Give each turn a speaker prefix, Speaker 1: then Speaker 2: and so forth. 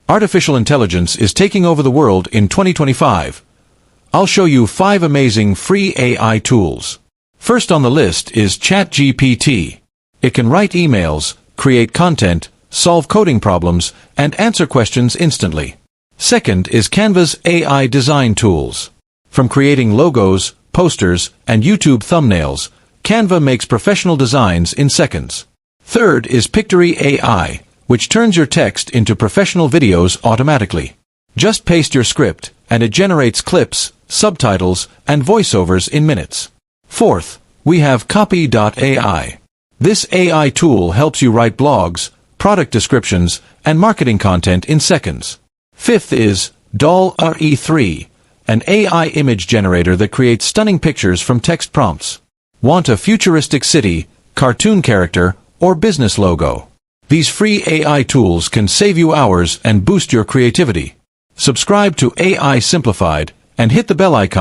Speaker 1: Artificial intelligence is taking over the world in 2025. I'll show you 5 amazing free AI tools. First on the list is ChatGPT. It can write emails, create content, solve coding problems, and answer questions instantly. Second is Canva's AI design tools. From creating logos, posters, and YouTube thumbnails, Canva makes professional designs in seconds. Third is Pictory AI, which turns your text into professional videos automatically. Just paste your script, and it generates clips, subtitles, and voiceovers in minutes. Fourth, we have Copy.ai. This AI tool helps you write blogs, product descriptions, and marketing content in seconds. Fifth is DALL-E 3, an AI image generator that creates stunning pictures from text prompts. Want a futuristic city, cartoon character, or business logo? These free AI tools can save you hours and boost your creativity. Subscribe to AI Simplified and hit the bell icon.